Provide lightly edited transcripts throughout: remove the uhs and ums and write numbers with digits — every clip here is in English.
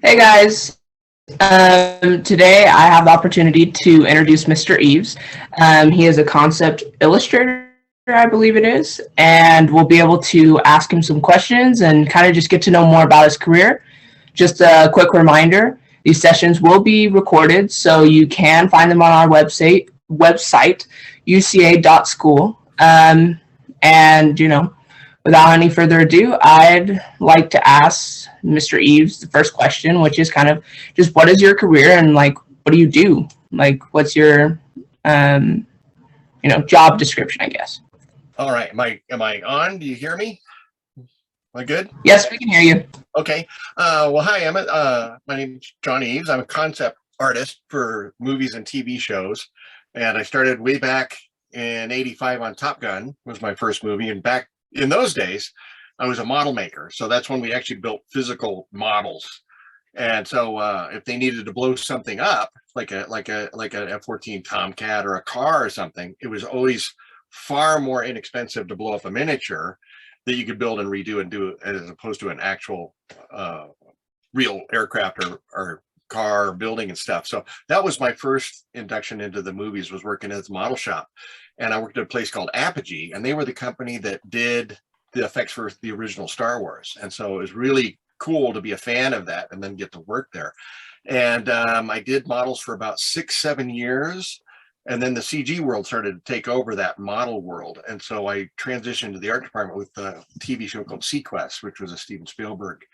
Hey guys, today I have the opportunity to introduce Mr. Eves. He is a concept illustrator, I believe it is, and we'll be able to ask him some questions and kind of just get to know more about his career. Just a quick reminder, these sessions will be recorded, so you can find them on our website uca.school. And without any further ado, I'd like to ask Mr. Eves the first question, which is kind of just what is your career and like what do you do? Like what's your job description, I guess. All right. Am I on? Do you hear me? Am I good? Yes, we can hear you. Okay. Well, hi, Emmett. My name is John Eves. I'm a concept artist for movies and TV shows. And I started way back in 85 on Top Gun was my first movie. And back in those days, I was a model maker. So that's when we actually built physical models. And so if they needed to blow something up, like a F-14 Tomcat or a car or something, it was always far more inexpensive to blow up a miniature that you could build and redo and do as opposed to an actual real aircraft or car building and stuff. So that was my first induction into the movies, was working at the model shop. And I worked at a place called Apogee, and they were the company that did the effects for the original Star Wars. And so it was really cool to be a fan of that and then get to work there. And I did models for about 6-7 years. And then the CG world started to take over that model world. And so I transitioned to the art department with a TV show called Sequest, which was a Steven Spielberg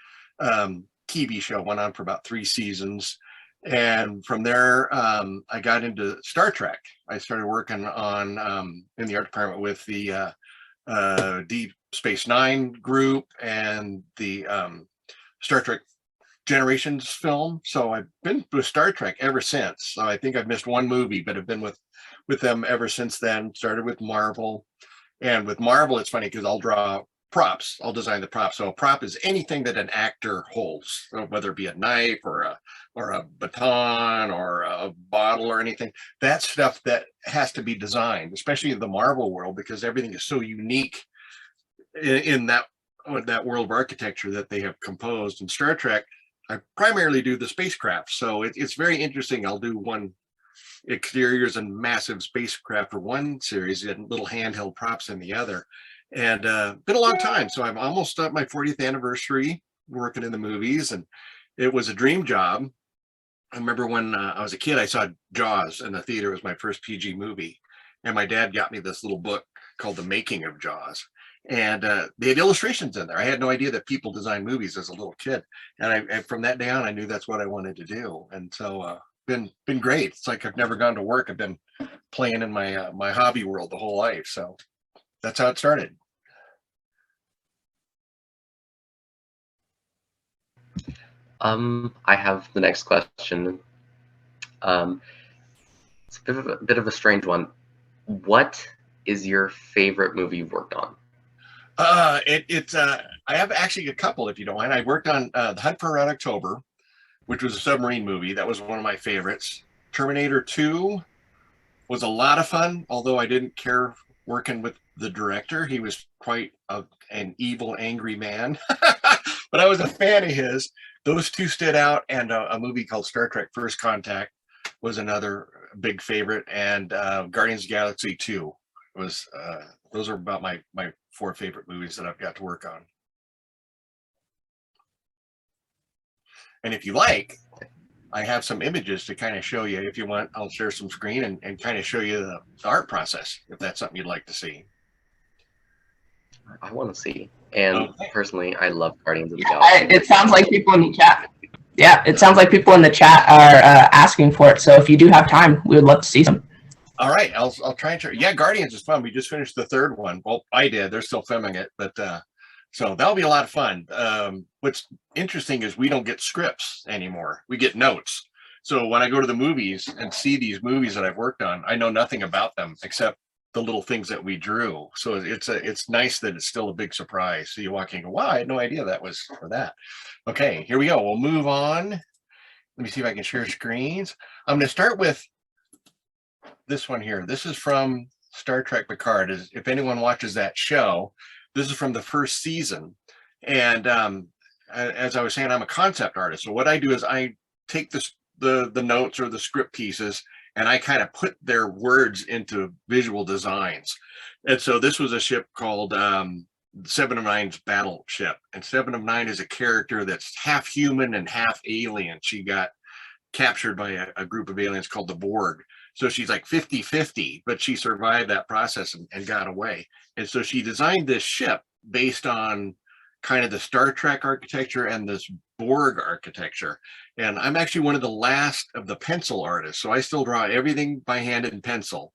TV show, went on for about 3 seasons. And from there, I got into Star Trek. I started working on in the art department with the Deep Space Nine group and the Star Trek Generations film. So I've been with Star Trek ever since. So I think I've missed one movie, but have been with them ever since then. Started with Marvel. And with Marvel, it's funny because I'll draw props. I'll design the props. So a prop is anything that an actor holds, whether it be a knife or a baton or a bottle or anything. That's stuff that has to be designed, especially in the Marvel world, because everything is so unique in that world of architecture that they have composed. In Star Trek, I primarily do the spacecraft. So it's very interesting. I'll do one exteriors and massive spacecraft for one series and little handheld props in the other. And been a long time. So I'm almost at my 40th anniversary working in the movies, and it was a dream job. I remember when I was a kid, I saw Jaws in the theater. It was my first PG movie. And my dad got me this little book called The Making of Jaws. And they had illustrations in there. I had no idea that people design movies as a little kid. And from that day on, I knew that's what I wanted to do. And so been great. It's like I've never gone to work. I've been playing in my my hobby world the whole life. So that's how it started. I have the next question. It's a bit of a strange one. What is your favorite movie you've worked on? I have actually a couple, if you don't mind. I worked on The Hunt for Red October, which was a submarine movie. That was one of my favorites. Terminator 2 was a lot of fun, although I didn't care working with the director. He was quite an evil, angry man, but I was a fan of his. Those two stood out, and a movie called Star Trek First Contact was another big favorite, and Guardians of the Galaxy 2 was, those are about my 4 favorite movies that I've got to work on. And if you like, I have some images to kind of show you. If you want, I'll share some screen and kind of show you the art process, if that's something you'd like to see. I want to see. And Okay. personally, I love Guardians of the Galaxy. It sounds like people in the chat. Yeah, it sounds like people in the chat are asking for it. So if you do have time, we would love to see some. All right, I'll try and show. Yeah, Guardians is fun. We just finished the 3rd one. Well, I did. They're still filming it, but so that'll be a lot of fun. What's interesting is we don't get scripts anymore. We get notes. So when I go to the movies and see these movies that I've worked on, I know nothing about them except the little things that we drew. So it's nice that it's still a big surprise. So you walk in and go, wow, I had no idea that was for that. Okay, here we go. We'll move on. Let me see if I can share screens. I'm going to start with this one here. This is from Star Trek Picard. If anyone watches that show, this is from the first season. And as I was saying, I'm a concept artist. So what I do is I take the notes or the script pieces, and I kind of put their words into visual designs. And so this was a ship called Seven of Nine's Battleship. And Seven of Nine is a character that's half human and half alien. She got captured by a group of aliens called the Borg. So she's like 50-50, but she survived that process and got away. And so she designed this ship based on kind of the Star Trek architecture and this Borg architecture. And I'm actually one of the last of the pencil artists. So I still draw everything by hand in pencil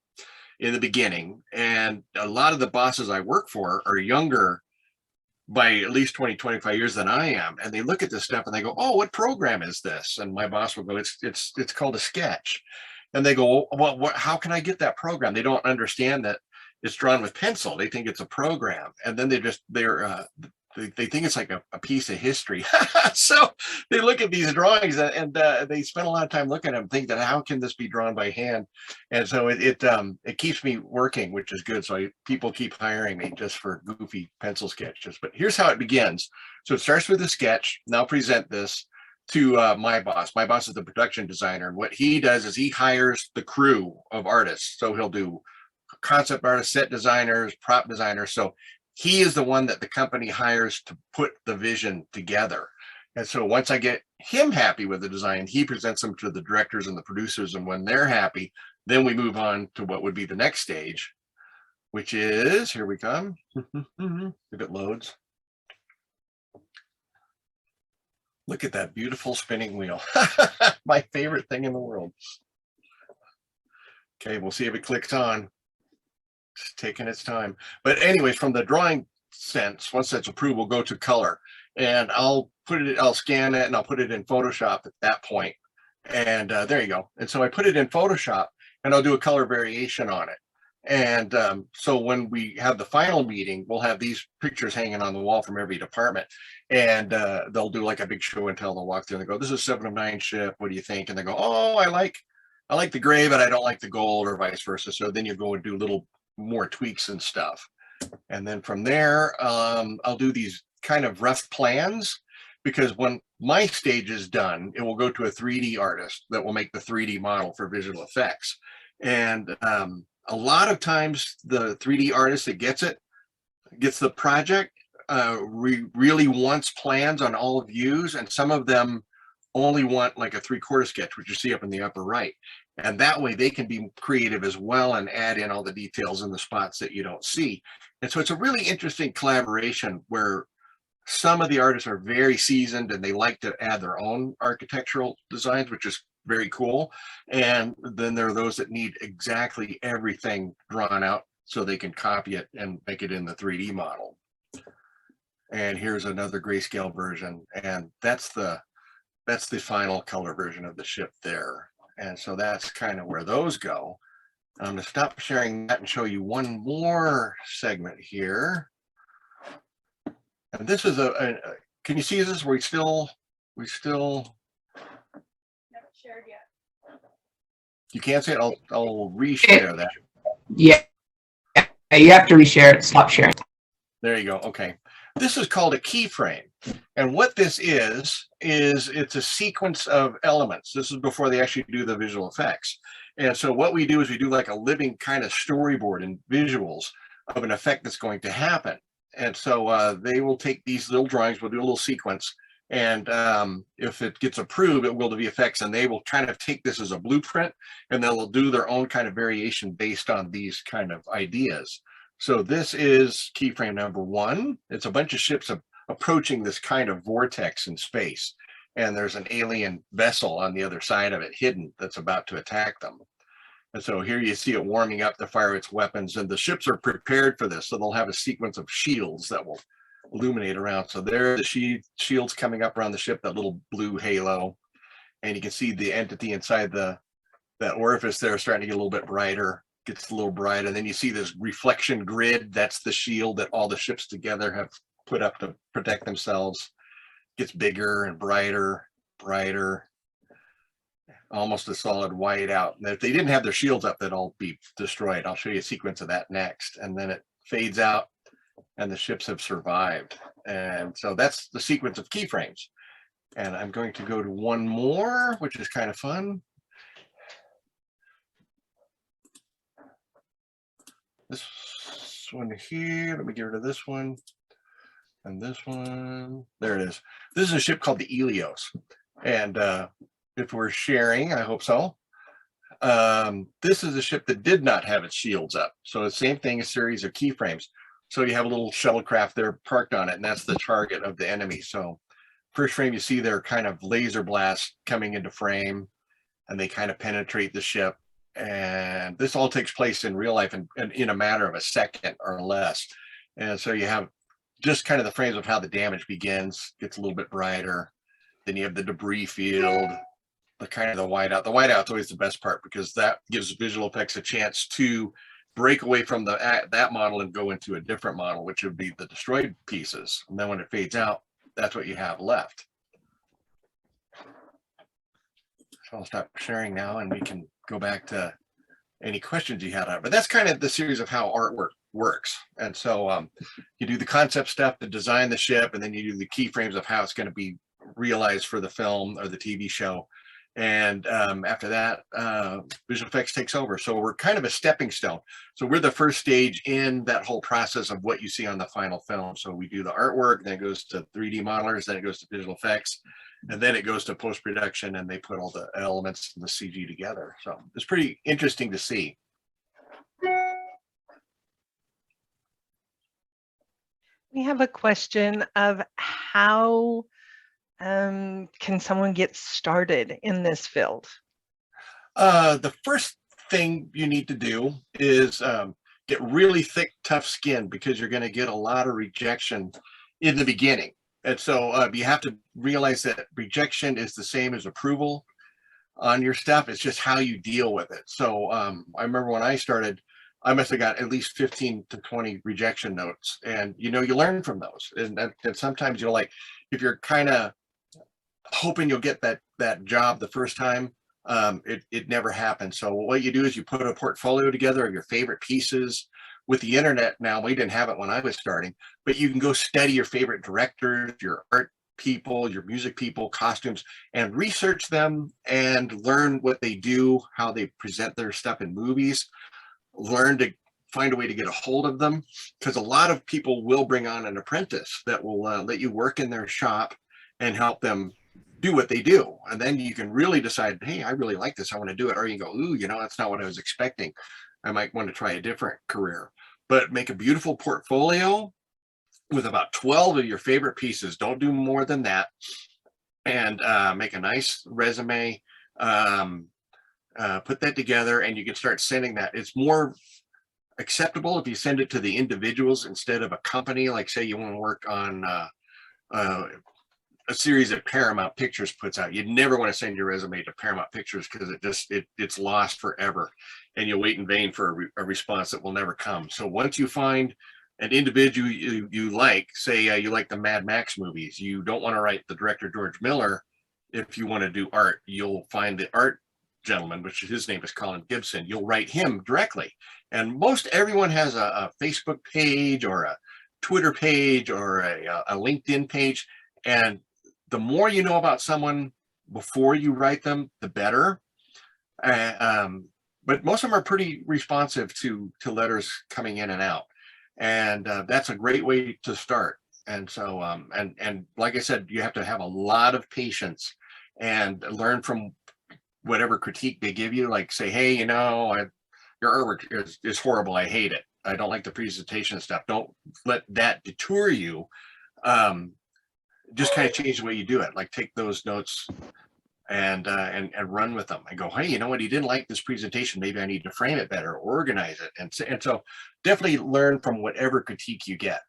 in the beginning. And a lot of the bosses I work for are younger by at least 20-25 years than I am, and they look at this stuff and they go, oh, what program is this? And my boss will go, it's called a sketch. And they go, well, how can I get that program? They don't understand that it's drawn with pencil. They think it's a program, and then they think it's like a piece of history. So they look at these drawings and they spend a lot of time looking at them, think that how can this be drawn by hand? And so it keeps me working, which is good. So people keep hiring me just for goofy pencil sketches. But here's how it begins. So it starts with a sketch. And I'll present this to my boss. My boss is the production designer. And what he does is he hires the crew of artists. So he'll do concept artists, set designers, prop designers. So he is the one that the company hires to put the vision together. And so once I get him happy with the design, he presents them to the directors and the producers. And when they're happy, then we move on to what would be the next stage, which is, here we come, if it loads. Look at that beautiful spinning wheel. My favorite thing in the world. Okay, we'll see if it clicks on. It's taking its time. But anyways, from the drawing sense, once that's approved, we'll go to color. And I'll scan it and I'll put it in Photoshop at that point. And there you go. And so I put it in Photoshop and I'll do a color variation on it. And so when we have the final meeting, we'll have these pictures hanging on the wall from every department. And they'll do like a big show and tell. They'll walk through and they go, this is 7 of 9 ship. What do you think? And they go, oh, I like the gray, but I don't like the gold, or vice versa. So then you go and do little more tweaks and stuff. And then from there, I'll do these kind of rough plans, because when my stage is done, it will go to a 3D artist that will make the 3D model for visual effects. And a lot of times the 3D artist that gets the project really wants plans on all views, and some of them only want like a 3/4 sketch, which you see up in the upper right. And that way they can be creative as well and add in all the details in the spots that you don't see. And so it's a really interesting collaboration where some of the artists are very seasoned and they like to add their own architectural designs, which is very cool. And then there are those that need exactly everything drawn out so they can copy it and make it in the 3D model. And here's another grayscale version. And that's the final color version of the ship there. And so that's kind of where those go. I'm going to stop sharing that and show you one more segment here. And this is can you see this? We still Never shared yet. You can't see it. I'll reshare that. Yeah, you have to reshare it. Stop sharing. There you go. Okay. This is called a keyframe. And what this is it's a sequence of elements. This is before they actually do the visual effects. And so what we do is we do like a living kind of storyboard and visuals of an effect that's going to happen. And so they will take these little drawings, we'll do a little sequence. And if it gets approved, it will be VFX, and they will kind of take this as a blueprint, and they'll do their own kind of variation based on these kind of ideas. So this is keyframe number 1. It's a bunch of ships approaching this kind of vortex in space. And there's an alien vessel on the other side of it, hidden, that's about to attack them. And so here you see it warming up to fire its weapons, and the ships are prepared for this. So they'll have a sequence of shields that will illuminate around. So there are the shields coming up around the ship, that little blue halo. And you can see the entity inside that orifice there starting to get a little bit brighter. Gets a little bright, and then you see this reflection grid. That's the shield that all the ships together have put up to protect themselves. Gets bigger and brighter, almost a solid white out. And if they didn't have their shields up, they'd all be destroyed. I'll show you a sequence of that next. And then it fades out and the ships have survived. And so that's the sequence of keyframes. And I'm going to go to one more, which is kind of fun. This one here, let me get rid of this one. And this one, there it is. This is a ship called the Helios. And if we're sharing, I hope so. This is a ship that did not have its shields up. So the same thing, a series of keyframes. So you have a little shuttlecraft there parked on it, and that's the target of the enemy. So first frame, you see their kind of laser blast coming into frame, and they kind of penetrate the ship. And this all takes place in real life and in a matter of a second or less. And so you have just kind of the frames of how the damage begins, gets a little bit brighter. Then you have the debris field, the kind of the whiteout. The whiteout's always the best part because that gives visual effects a chance to break away from that model and go into a different model, which would be the destroyed pieces. And then when it fades out, that's what you have left. So I'll stop sharing now and we can go back to any questions you had on it. But that's kind of the series of how artwork works. And so you do the concept stuff to design the ship, and then you do the keyframes of how it's going to be realized for the film or the TV show. And after that, visual effects takes over. So we're kind of a stepping stone. So we're the first stage in that whole process of what you see on the final film. So we do the artwork, then it goes to 3D modelers, then it goes to visual effects, and then it goes to post-production, and they put all the elements and the CG together. So it's pretty interesting to see. We have a question of how can someone get started in this field? The first thing you need to do is get really thick, tough skin, because you're going to get a lot of rejection in the beginning. And so you have to realize that rejection is the same as approval on your stuff. It's just how you deal with it. So I remember when I started, I must have got at least 15 to 20 rejection notes, and you learn from those. And sometimes like if you're kind of hoping you'll get that job the first time, it never happens. So what you do is you put a portfolio together of your favorite pieces. With the internet now, we didn't have it when I was starting, but you can go study your favorite directors, your art people, your music people, costumes, and research them and learn what they do, how they present their stuff in movies. Learn to find a way to get a hold of them, because a lot of people will bring on an apprentice that will let you work in their shop and help them do what they do. And then you can really decide, hey, I really like this, I want to do it. Or you go, ooh, that's not what I was expecting. I might want to try a different career. But make a beautiful portfolio with about 12 of your favorite pieces. Don't do more than that. And make a nice resume. Put that together, and you can start sending that. It's more acceptable if you send it to the individuals instead of a company. Like say you want to work on a series that Paramount Pictures puts out. You'd never want to send your resume to Paramount Pictures, because it's lost forever, and you'll wait in vain for a response that will never come. So once you find an individual you like, say you like the Mad Max movies, you don't want to write the director George Miller. If you want to do art, you'll find the art gentleman, which his name is Colin Gibson. You'll write him directly. And most everyone has a Facebook page or a Twitter page or a LinkedIn page. And the more you know about someone before you write them, the better. But most of them are pretty responsive to letters coming in and out. And that's a great way to start. And so, and like I said, you have to have a lot of patience and learn from whatever critique they give you. Like say, hey, your artwork is horrible, I hate it, I don't like the presentation stuff. Don't let that deter you. Just kind of change the way you do it. Like take those notes and run with them and go, hey, you know what, he didn't like this presentation, maybe I need to frame it better, organize it. And so definitely learn from whatever critique you get.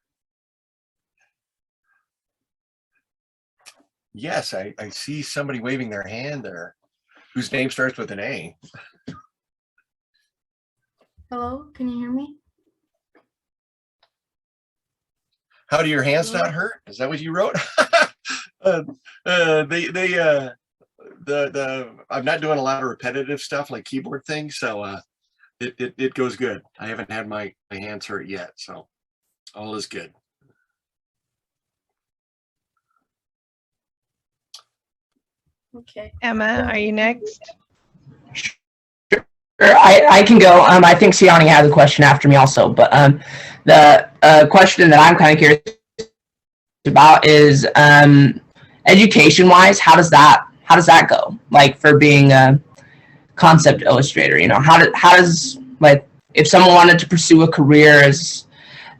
Yes, I see somebody waving their hand there whose name starts with an A. Hello, can you hear me? How do your hands not hurt? Is that what you wrote? I'm not doing a lot of repetitive stuff like keyboard things, so it goes good. I haven't had my hands hurt yet, so all is good. Okay. Emma, are you next? I can go. I think Siani has a question after me also, but the question that I'm kind of curious about is education-wise, how does that go? Like for being a concept illustrator, how does like if someone wanted to pursue a career as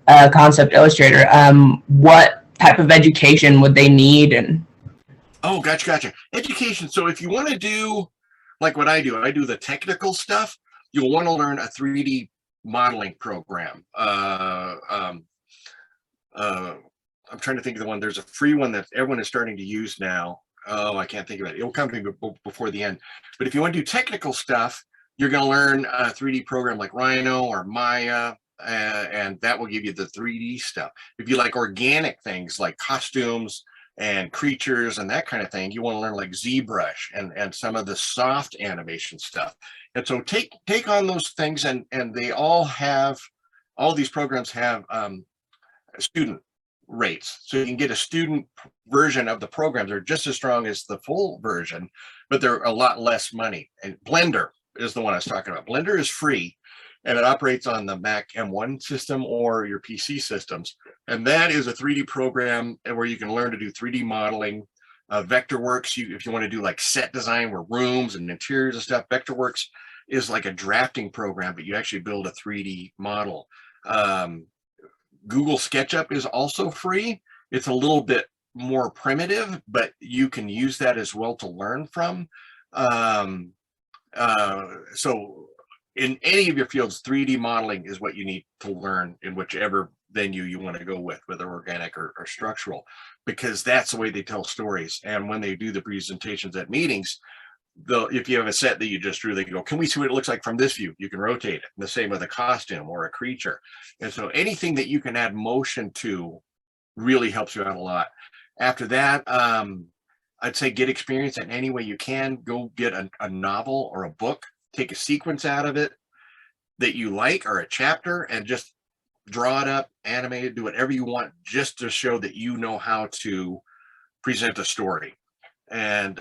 a concept illustrator, what type of education would they need? And Oh, gotcha. Education. So if you want to do like what I do the technical stuff, you'll want to learn a 3D modeling program. I'm trying to think of the one. There's a free one that everyone is starting to use now. Oh, I can't think of it. It'll come to me before the end. But if you want to do technical stuff, you're going to learn a 3D program like Rhino or Maya, and that will give you the 3D stuff. If you like organic things like costumes and creatures and that kind of thing, you want to learn like ZBrush and some of the soft animation stuff. And so take on those things, and they all these programs have student rates, so you can get a student version of the programs. They're just as strong as the full version, but they're a lot less money. And Blender is the one I was talking about. Blender is free, and it operates on the Mac M1 system or your PC systems, and that is a 3D program where you can learn to do 3D modeling. Vectorworks, if you want to do like set design where rooms and interiors and stuff, Vectorworks is like a drafting program, but you actually build a 3D model. Google SketchUp is also free. It's a little bit more primitive, but you can use that as well to learn from. So in any of your fields, 3D modeling is what you need to learn in whichever venue you want to go with, whether organic or structural, because that's the way they tell stories. And when they do the presentations at meetings, if you have a set that you just drew, they go, can we see what it looks like from this view? You can rotate it. And the same with a costume or a creature. And so anything that you can add motion to really helps you out a lot. After that, I'd say get experience in any way you can. Go get a novel or a book, take a sequence out of it that you like or a chapter, and just draw it up, animate it, do whatever you want, just to show that you know how to present a story. And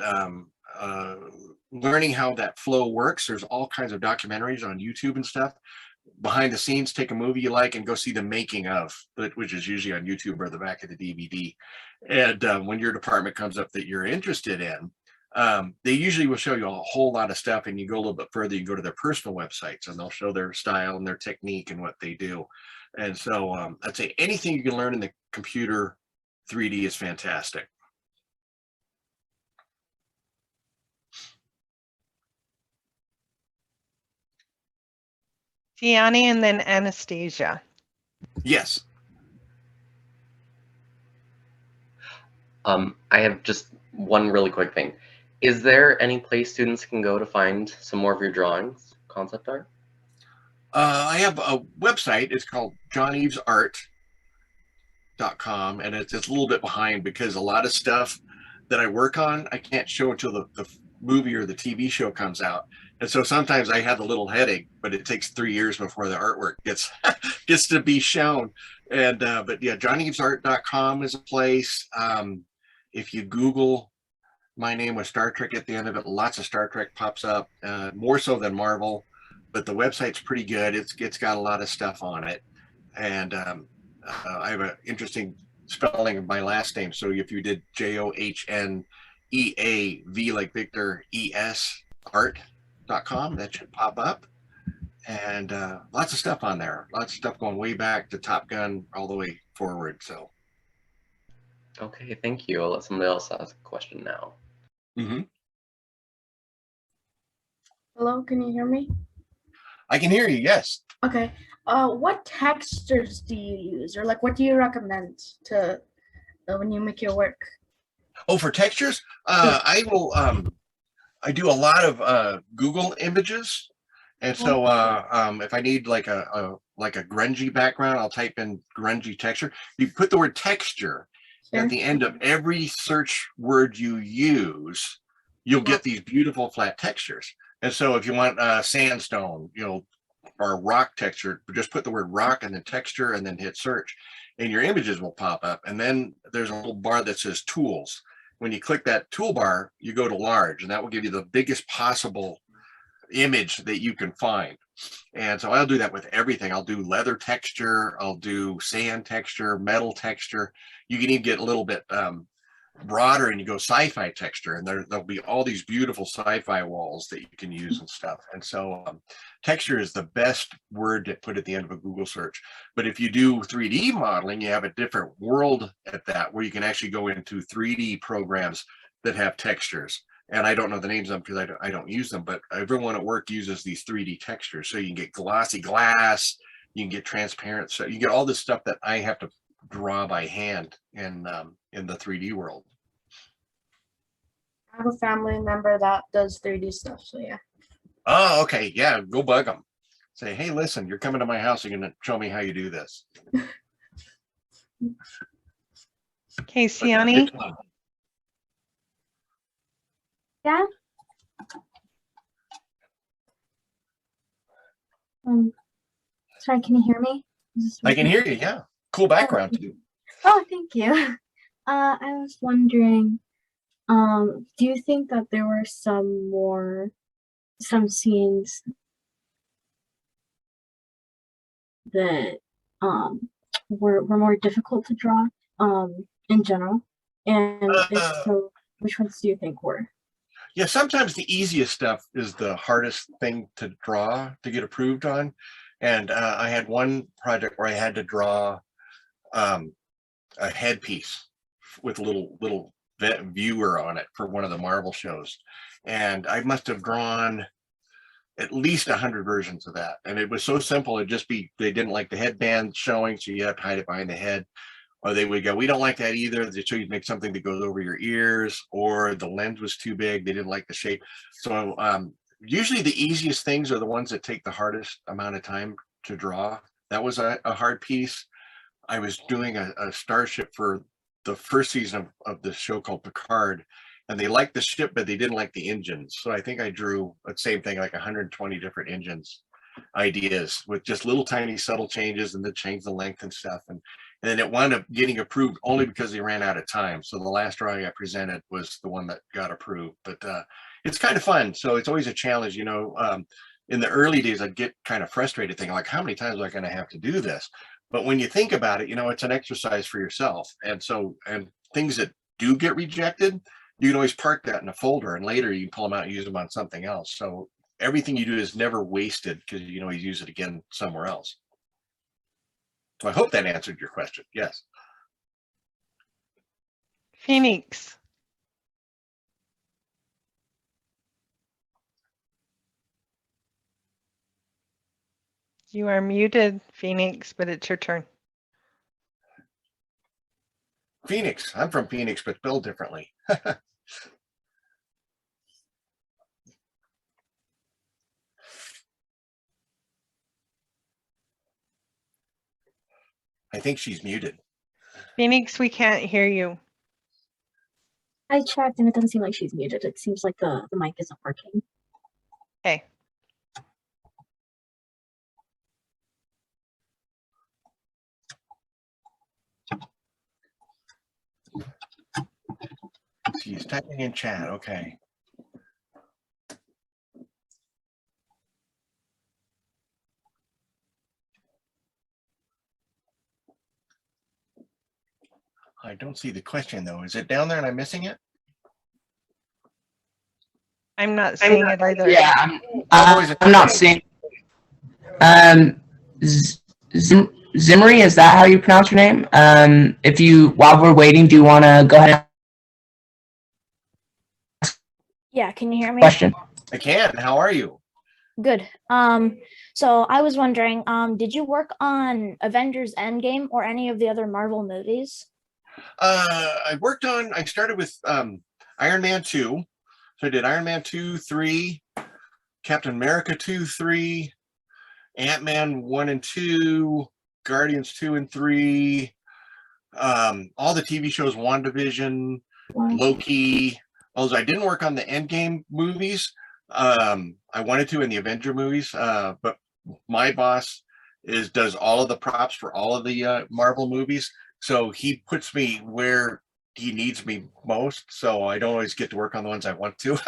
learning how that flow works. There's all kinds of documentaries on YouTube and stuff. Behind the scenes, take a movie you like and go see the making of, which is usually on YouTube or the back of the DVD. And when your department comes up that you're interested in, they usually will show you a whole lot of stuff, and you go a little bit further, you go to their personal websites and they'll show their style and their technique and what they do. And so I'd say anything you can learn in the computer 3D is fantastic. Gianni and then Anastasia. Yes. I have just one really quick thing. Is there any place students can go to find some more of your drawings, concept art? I have a website. It's called johneavesart.com, and it's a little bit behind because a lot of stuff that I work on, I can't show until the movie or the TV show comes out. And so sometimes I have a little headache, but it takes 3 years before the artwork gets to be shown. And but yeah, johneavesart.com is a place. If you Google my name with Star Trek at the end of it, lots of Star Trek pops up, more so than Marvel, but the website's pretty good. It's got a lot of stuff on it. And I have an interesting spelling of my last name. So if you did JOHNEAV like Victor ES art.com, that should pop up. And lots of stuff on there. Lots of stuff going way back to Top Gun all the way forward. So Okay, thank you. I'll let somebody else ask a question now. Hello, can you hear me? I can hear you. Yes. Okay. What textures do you use, or like what do you recommend to when you make your work? Oh, for textures, I will. I do a lot of Google images, and so if I need like a grungy background, I'll type in grungy texture. You put the word texture at the end of every search word you use, you'll get these beautiful flat textures. And so if you want sandstone, or rock texture, just put the word rock and then texture and then hit search, and your images will pop up. And then there's a little bar that says tools. when you click that toolbar, you go to large, and that will give you the biggest possible image that you can find. And so I'll do that with everything. I'll do leather texture, I'll do sand texture, metal texture. You can even get a little bit broader and you go sci-fi texture, and there'll be all these beautiful sci-fi walls that you can use and stuff. And so texture is the best word to put at the end of a Google search. But if you do 3D modeling, you have a different world at that, where you can actually go into 3D programs that have textures. And I don't know the names of them because I don't use them, but everyone at work uses these 3D textures. So you can get glossy glass, you can get transparent, so you can get all this stuff that I have to draw by hand in the 3D world. I have a family member that does 3D stuff, so yeah. Oh, okay. Yeah, go bug them. Say, hey, listen, you're coming to my house. You're going to show me how you do this. Okay, Siani. Yeah. Sorry, can you hear me? I can hear you. Yeah. Cool background too. Oh, thank you. I was wondering, do you think that there were some scenes that were more difficult to draw in general? And if so, which ones do you think were? Yeah, sometimes the easiest stuff is the hardest thing to draw to get approved on. And I had one project where I had to draw a headpiece with a little viewer on it for one of the Marvel shows. And I must have drawn at least 100 versions of that. And it was so simple. It'd just be, they didn't like the headband showing, so you have to hide it behind the head. Or they would go, we don't like that either. So you'd make something that goes over your ears, or the lens was too big. They didn't like the shape. So usually the easiest things are the ones that take the hardest amount of time to draw. That was a hard piece. I was doing a starship for the first season of the show called Picard, and they liked the ship, but they didn't like the engines. So I think I drew the same thing, like 120 different engines ideas with just little tiny subtle changes, and then change the length and stuff. And then it wound up getting approved only because they ran out of time. So the last drawing I presented was the one that got approved. But it's kind of fun. So it's always a challenge, you know. In the early days, I'd get kind of frustrated thinking, like, how many times am I going to have to do this? But when you think about it, you know, it's an exercise for yourself. And so, and things that do get rejected, you can always park that in a folder, and later you can pull them out and use them on something else. So everything you do is never wasted, because you can always use it again somewhere else. So I hope that answered your question. Yes. Phoenix. You are muted, Phoenix, but it's your turn. Phoenix. I'm from Phoenix, but spelled differently. I think she's muted. Phoenix, we can't hear you. I checked and it doesn't seem like she's muted. It seems like the mic isn't working. Okay. She's typing in chat. Okay. I don't see the question though. Is it down there and I'm missing it? I'm not seeing it either. Yeah, I'm not seeing. Zimri, is that how you pronounce your name? If you, while we're waiting, do you want to go ahead? Yeah, can you hear me? Question. I can. How are you? Good. So I was wondering, did you work on Avengers Endgame or any of the other Marvel movies? I started with Iron Man 2. So I did Iron Man 2, 3, Captain America 2, 3, Ant-Man 1 and 2, Guardians 2 and 3, all the TV shows, WandaVision, Loki. Although I didn't work on the Endgame movies. I wanted to in the Avenger movies, but my boss does all of the props for all of the Marvel movies. So he puts me where he needs me most, so I don't always get to work on the ones I want to.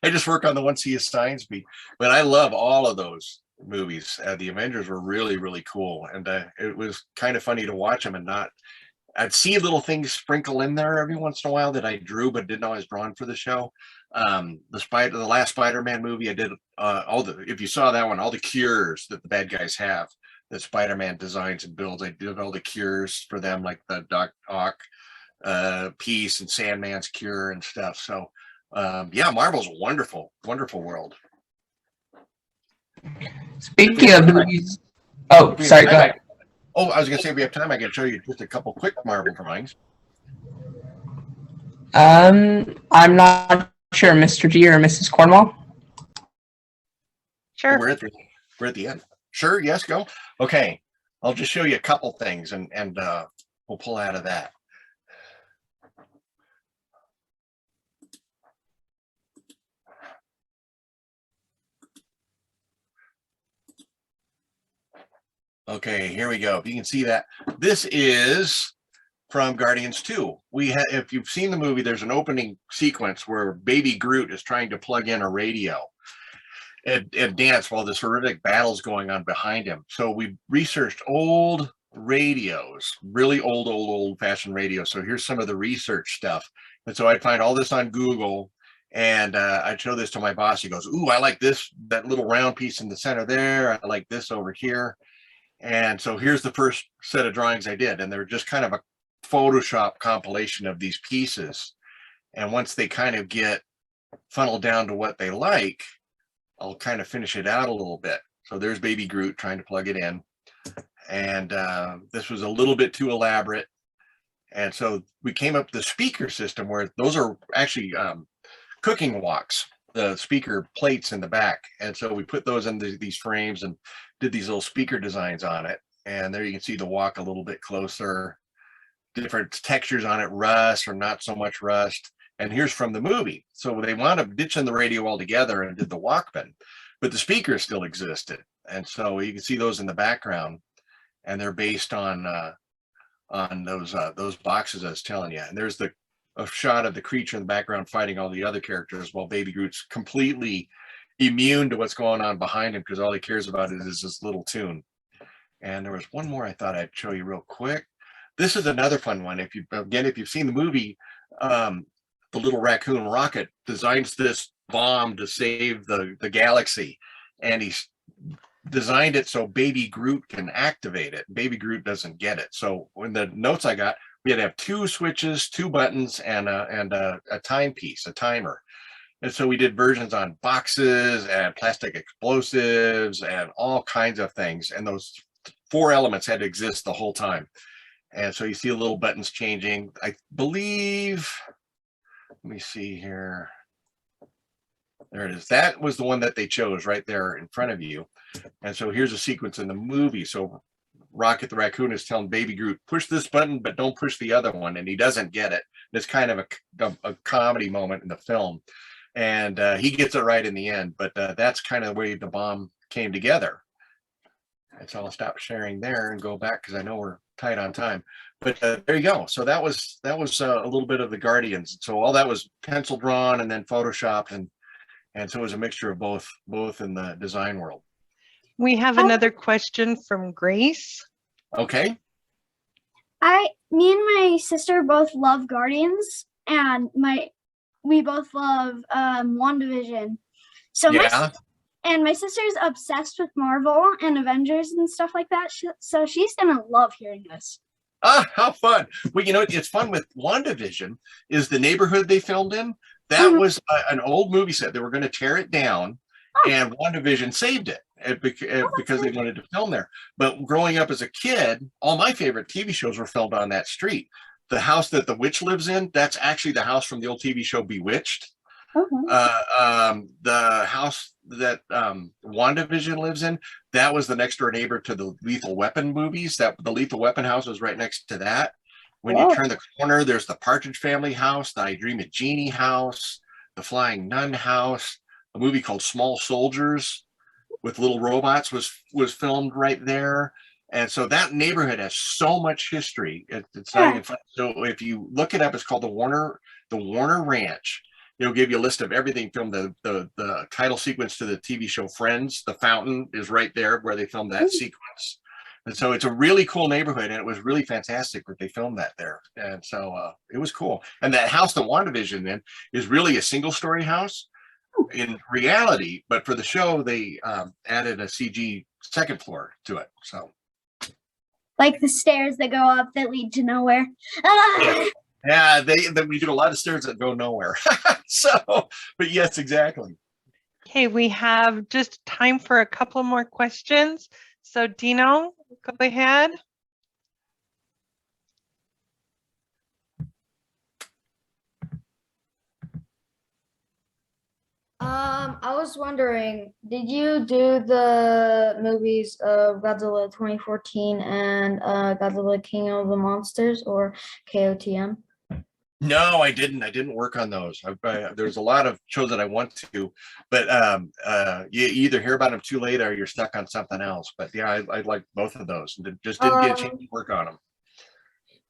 I just work on the ones he assigns me. But I love all of those movies. The Avengers were really, really cool, and it was kind of funny to watch them and not. I'd see little things sprinkle in there every once in a while that I drew, but didn't always drawn for the show. The last Spider-Man movie, I did if you saw that one, all the cures that the bad guys have that Spider-Man designs and builds. I did all the cures for them, like the Doc Ock piece and Sandman's cure and stuff. So yeah, Marvel's a wonderful, wonderful world. Speaking of movies, oh, sorry, go ahead. Oh, I was gonna say, if we have time, I can show you just a couple quick Marvel drawings. I'm not sure, Mr. G or Mrs. Cornwall. Sure. We're at the end. Sure, yes, go. Okay, I'll just show you a couple things, and we'll pull out of that. Okay, here we go. If you can see that, this is from Guardians 2. If you've seen the movie, there's an opening sequence where Baby Groot is trying to plug in a radio and dance while this horrific battle's going on behind him. So we researched old radios, really old-fashioned radios. So here's some of the research stuff. And so I'd find all this on Google, and I'd show this to my boss. He goes, "Ooh, I like that little round piece in the center there. I like this over here." And so here's the first set of drawings I did, and they're just kind of a Photoshop compilation of these pieces. And once they kind of get funneled down to what they like, I'll kind of finish it out a little bit. So there's Baby Groot trying to plug it in. And this was a little bit too elaborate. And so we came up with the speaker system where those are actually cooking woks, the speaker plates in the back. And so we put those in these frames and did these little speaker designs on it. And there you can see the wok a little bit closer, different textures on it, rust or not so much rust. And here's from the movie. So they wound up ditching the radio altogether and did the Walkman, but the speakers still existed. And so you can see those in the background, and they're based on those boxes I was telling you. And there's a shot of the creature in the background fighting all the other characters while Baby Groot's completely immune to what's going on behind him because all he cares about is this little tune. And there was one more I thought I'd show you real quick. This is another fun one. If you've seen the movie, the little raccoon Rocket designs this bomb to save the galaxy, and he's designed it so Baby Groot can activate it. Baby Groot doesn't get it. So in the notes I got, we had to have 2 switches, 2 buttons, and a timepiece, a timer. And so we did versions on boxes and plastic explosives and all kinds of things. And those 4 elements had to exist the whole time. And so you see the little buttons changing. I believe, let me see here. There it is. That was the one that they chose right there in front of you. And so here's a sequence in the movie. So Rocket the Raccoon is telling Baby Groot, push this button, but don't push the other one. And he doesn't get it. It's kind of a comedy moment in the film. And he gets it right in the end. But that's kind of the way the bomb came together. And so I'll stop sharing there and go back because I know we're tight on time. But there you go. So that was a little bit of the Guardians. So all that was pencil drawn and then photoshopped, and so it was a mixture of both in the design world. We have another question from Grace. Okay. Me and my sister both love Guardians, and we both love WandaVision. So yeah. My sister's obsessed with Marvel and Avengers and stuff like that. So she's gonna love hearing this. Ah, how fun. Well, it's fun with WandaVision is the neighborhood they filmed in. That was an old movie set. They were going to tear it down, and WandaVision saved it because they wanted to film there. But growing up as a kid, all my favorite TV shows were filmed on that street. The house that the witch lives in, that's actually the house from the old TV show Bewitched. The house that WandaVision lives in, that was the next door neighbor to the Lethal Weapon movies. That the Lethal Weapon house was right next to that. When you turn the corner, there's the Partridge Family house, the I Dream of Jeannie house, the Flying Nun house. A movie called Small Soldiers with little robots was filmed right there. And so that neighborhood has so much history. It's not even fun. So if you look it up, it's called the Warner Ranch. It'll give you a list of everything filmed. The title sequence to the TV show Friends, the fountain is right there where they filmed that sequence. And so it's a really cool neighborhood, and it was really fantastic that they filmed that there. And so it was cool. And that house, the WandaVision, then is really a single-story house in reality, but for the show they added a CG second floor to it. So Like the stairs that go up that lead to nowhere. yeah, we do a lot of stairs that go nowhere. So, but yes, exactly. Okay, we have just time for a couple more questions. So Dino, go ahead. I was wondering, did you do the movies of Godzilla 2014 and Godzilla King of the Monsters, or KOTM? No, I didn't work on those. There's a lot of shows that I want to, but you either hear about them too late or you're stuck on something else. But yeah, I like both of those and just didn't get a chance to work on them.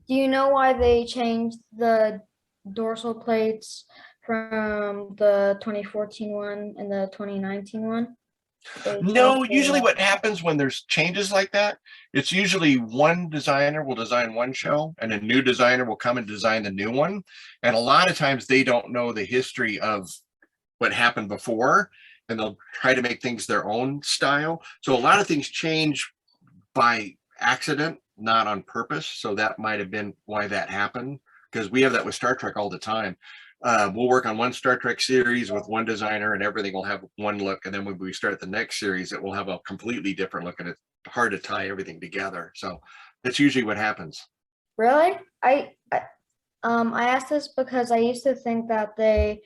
Do you know why they changed the dorsal plates from the 2014 one and the 2019 one? No, usually what happens when there's changes like that, it's usually one designer will design one show and a new designer will come and design the new one. And a lot of times they don't know the history of what happened before, and they'll try to make things their own style. So a lot of things change by accident, not on purpose. So that might have been why that happened, because we have that with Star Trek all the time. We'll work on one Star Trek series with one designer and everything will have one look. And then when we start the next series, it will have a completely different look, and it's hard to tie everything together. So that's usually what happens. Really? I asked this because I used to think that they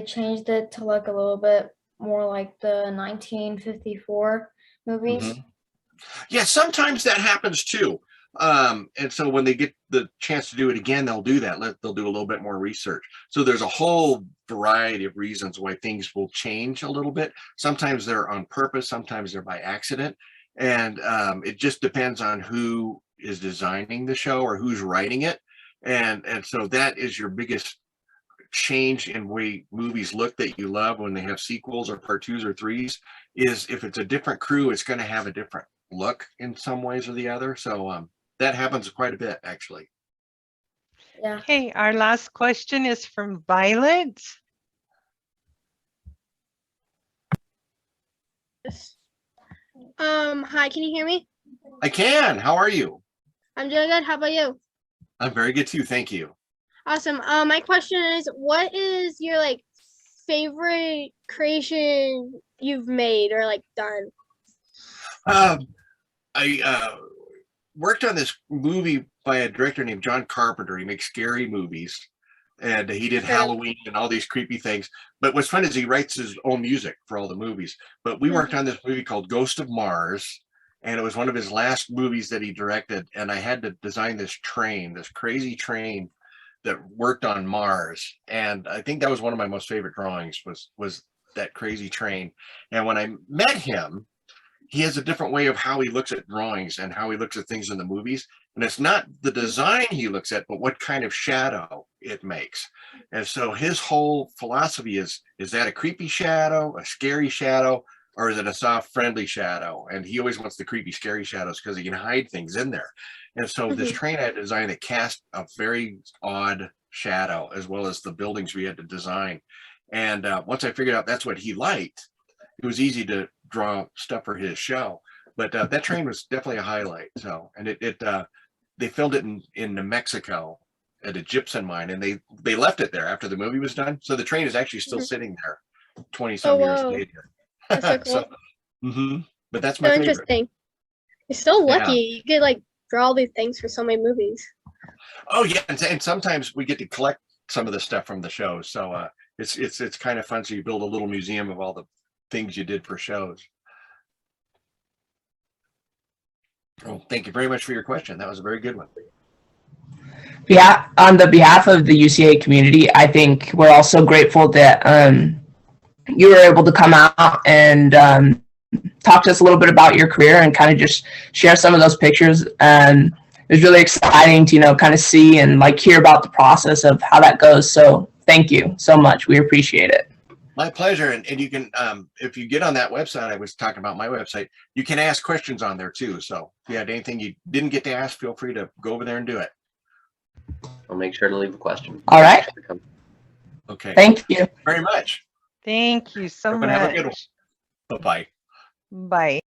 changed it to look a little bit more like the 1954 movies. Mm-hmm. Yeah, sometimes that happens too. And so when they get the chance to do it again, they'll do that. They'll do a little bit more research. So there's a whole variety of reasons why things will change a little bit. Sometimes they're on purpose, sometimes they're by accident. And it just depends on who is designing the show or who's writing it. And so that is your biggest change in way movies look that you love when they have sequels or part 2s or 3s, is if it's a different crew, it's going to have a different look in some ways or the other. So that happens quite a bit, actually. Yeah. Okay, our last question is from Violet. Hi, can you hear me? I can. How are you? I'm doing good. How about you? I'm very good too. Thank you. Awesome. My question is, what is your like favorite creation you've made or like done? I worked on this movie by a director named John Carpenter. He makes scary movies, and he did Halloween and all these creepy things. But what's fun is he writes his own music for all the movies. But we worked on this movie called Ghost of Mars, and it was one of his last movies that he directed. And I had to design this train, this crazy train that worked on Mars. And I think that was one of my most favorite drawings, was that crazy train. And when I met him, he has a different way of how he looks at drawings and how he looks at things in the movies. And it's not the design he looks at, but what kind of shadow it makes. And so his whole philosophy is that a creepy shadow, a scary shadow, or is it a soft, friendly shadow? And he always wants the creepy, scary shadows because he can hide things in there. And so this train I had to design that cast a very odd shadow, as well as the buildings we had to design. And once I figured out that's what he liked, it was easy to draw stuff for his show. But that train was definitely a highlight. So, and they filmed it in New Mexico at a gypsum mine, and they left it there after the movie was done. So the train is actually still sitting there 20-some years later. That's so cool. But that's my So favorite. interesting. You're so lucky. You get like draw all these things for so many movies. Oh yeah, and sometimes we get to collect some of the stuff from the shows. So it's kind of fun. So you build a little museum of all the things you did for shows. Well, thank you very much for your question. That was a very good one. Yeah, on the behalf of the UCA community, I think we're also grateful that you were able to come out and talk to us a little bit about your career and kind of just share some of those pictures. And it was really exciting to, kind of see and like hear about the process of how that goes. So thank you so much. We appreciate it. My pleasure. And you can, if you get on that website, I was talking about my website, you can ask questions on there too. So if you had anything you didn't get to ask, feel free to go over there and do it. I'll make sure to leave a question. All right. Okay. Thank you very much. Thank you so Everyone have a good one. much. Bye-bye. Bye.